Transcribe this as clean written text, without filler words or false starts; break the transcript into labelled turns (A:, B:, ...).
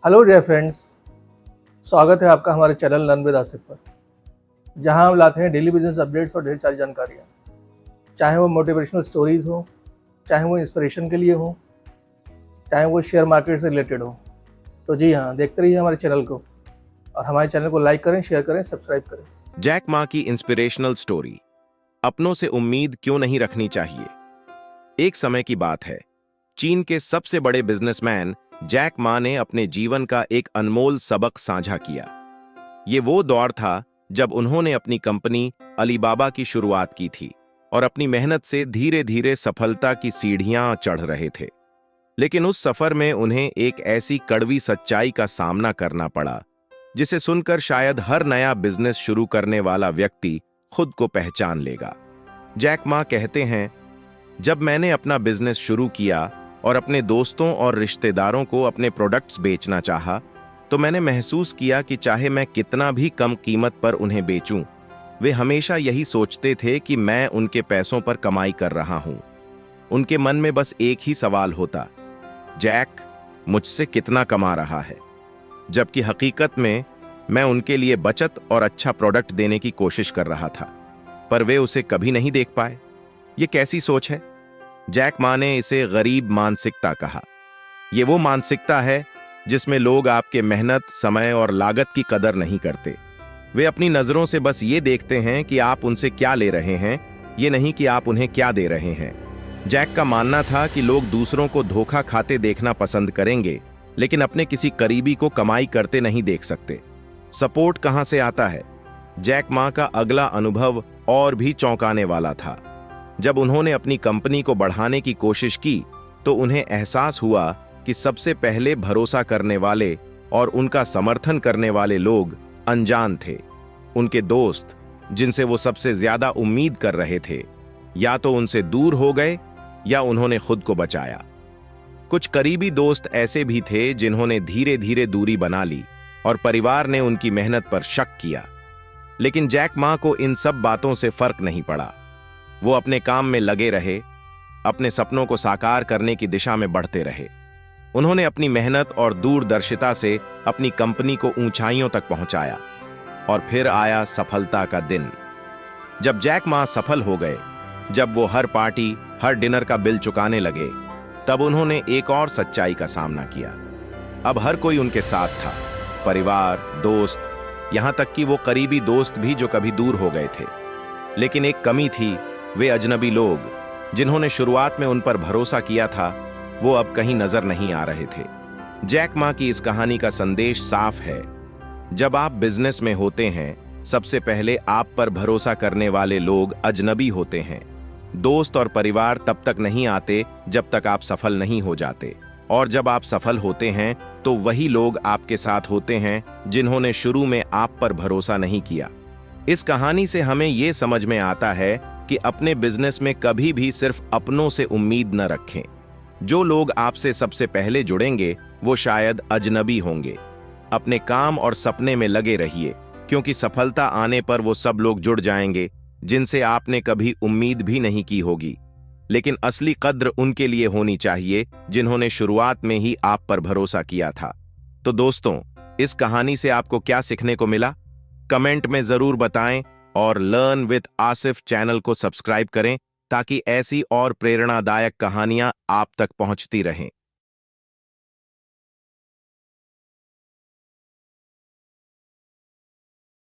A: Hello dear friends, स्वागत है आपका हमारे चैनल लर्न विद आसिफ पर, जहां हम लाते हैं डेली बिजनेस अपडेट्स और ढेर सारी जानकारियाँ, चाहे वो मोटिवेशनल स्टोरीज हो, चाहे वो इंस्पिरेशन के लिए हो, चाहे वो शेयर मार्केट से रिलेटेड हो। तो जी हाँ, देखते रहिए हमारे चैनल को और हमारे चैनल को लाइक करें, शेयर करें, सब्सक्राइब करें।
B: जैक मा की इंस्पिरेशनल स्टोरी, अपनों से उम्मीद क्यों नहीं रखनी चाहिए। एक समय की बात है, चीन के सबसे बड़े बिजनेसमैन जैक मा ने अपने जीवन का एक अनमोल सबक साझा किया। ये वो दौर था जब उन्होंने अपनी कंपनी अलीबाबा की शुरुआत की थी और अपनी मेहनत से धीरे धीरे सफलता की सीढ़ियां चढ़ रहे थे। लेकिन उस सफर में उन्हें एक ऐसी कड़वी सच्चाई का सामना करना पड़ा जिसे सुनकर शायद हर नया बिजनेस शुरू करने वाला व्यक्ति खुद को पहचान लेगा। जैक मा कहते हैं, जब मैंने अपना बिजनेस शुरू किया और अपने दोस्तों और रिश्तेदारों को अपने प्रोडक्ट्स बेचना चाहा, तो मैंने महसूस किया कि चाहे मैं कितना भी कम कीमत पर उन्हें बेचूं, वे हमेशा यही सोचते थे कि मैं उनके पैसों पर कमाई कर रहा हूं। उनके मन में बस एक ही सवाल होता, जैक मुझसे कितना कमा रहा है, जबकि हकीकत में मैं उनके लिए बचत और अच्छा प्रोडक्ट देने की कोशिश कर रहा था, पर वे उसे कभी नहीं देख पाए। ये कैसी सोच है? जैक मा ने इसे गरीब मानसिकता कहा। ये वो मानसिकता है जिसमें लोग आपके मेहनत, समय और लागत की कदर नहीं करते। वे अपनी नजरों से बस ये देखते हैं कि आप उनसे क्या ले रहे हैं, ये नहीं कि आप उन्हें क्या दे रहे हैं। जैक का मानना था कि लोग दूसरों को धोखा खाते देखना पसंद करेंगे, लेकिन अपने किसी करीबी को कमाई करते नहीं देख सकते। सपोर्ट कहां से आता है? जैक मा का अगला अनुभव और भी चौंकाने वाला था। जब उन्होंने अपनी कंपनी को बढ़ाने की कोशिश की, तो उन्हें एहसास हुआ कि सबसे पहले भरोसा करने वाले और उनका समर्थन करने वाले लोग अनजान थे। उनके दोस्त, जिनसे वो सबसे ज्यादा उम्मीद कर रहे थे, या तो उनसे दूर हो गए या उन्होंने खुद को बचाया। कुछ करीबी दोस्त ऐसे भी थे जिन्होंने धीरे धीरे दूरी बना ली और परिवार ने उनकी मेहनत पर शक किया। लेकिन जैक मा को इन सब बातों से फर्क नहीं पड़ा। वो अपने काम में लगे रहे, अपने सपनों को साकार करने की दिशा में बढ़ते रहे। उन्होंने अपनी मेहनत और दूरदर्शिता से अपनी कंपनी को ऊंचाइयों तक पहुंचाया। और फिर आया सफलता का दिन। जब जैक मा सफल हो गए, जब वो हर पार्टी, हर डिनर का बिल चुकाने लगे, तब उन्होंने एक और सच्चाई का सामना किया। अब हर कोई उनके साथ था, परिवार, दोस्त, यहां तक कि वो करीबी दोस्त भी जो कभी दूर हो गए थे। लेकिन एक कमी थी, वे अजनबी लोग जिन्होंने शुरुआत में उन पर भरोसा किया था, वो अब कहीं नजर नहीं आ रहे थे। जैक मा की इस कहानी का संदेश साफ है। जब आप बिजनेस में होते हैं, सबसे पहले आप पर भरोसा करने वाले लोग अजनबी होते हैं। दोस्त और परिवार तब तक नहीं आते जब तक आप सफल नहीं हो जाते, और जब आप सफल होते हैं तो वही लोग आपके साथ होते हैं जिन्होंने शुरू में आप पर भरोसा नहीं किया। इस कहानी से हमें यह समझ में आता है कि अपने बिजनेस में कभी भी सिर्फ अपनों से उम्मीद न रखें। जो लोग आपसे सबसे पहले जुड़ेंगे वो शायद अजनबी होंगे। अपने काम और सपने में लगे रहिए, क्योंकि सफलता आने पर वो सब लोग जुड़ जाएंगे जिनसे आपने कभी उम्मीद भी नहीं की होगी। लेकिन असली कद्र उनके लिए होनी चाहिए जिन्होंने शुरुआत में ही आप पर भरोसा किया था। तो दोस्तों, इस कहानी से आपको क्या सीखने को मिला? कमेंट में जरूर बताएं और लर्न विद आसिफ चैनल को सब्सक्राइब करें ताकि ऐसी और प्रेरणादायक कहानियां आप तक पहुंचती रहें।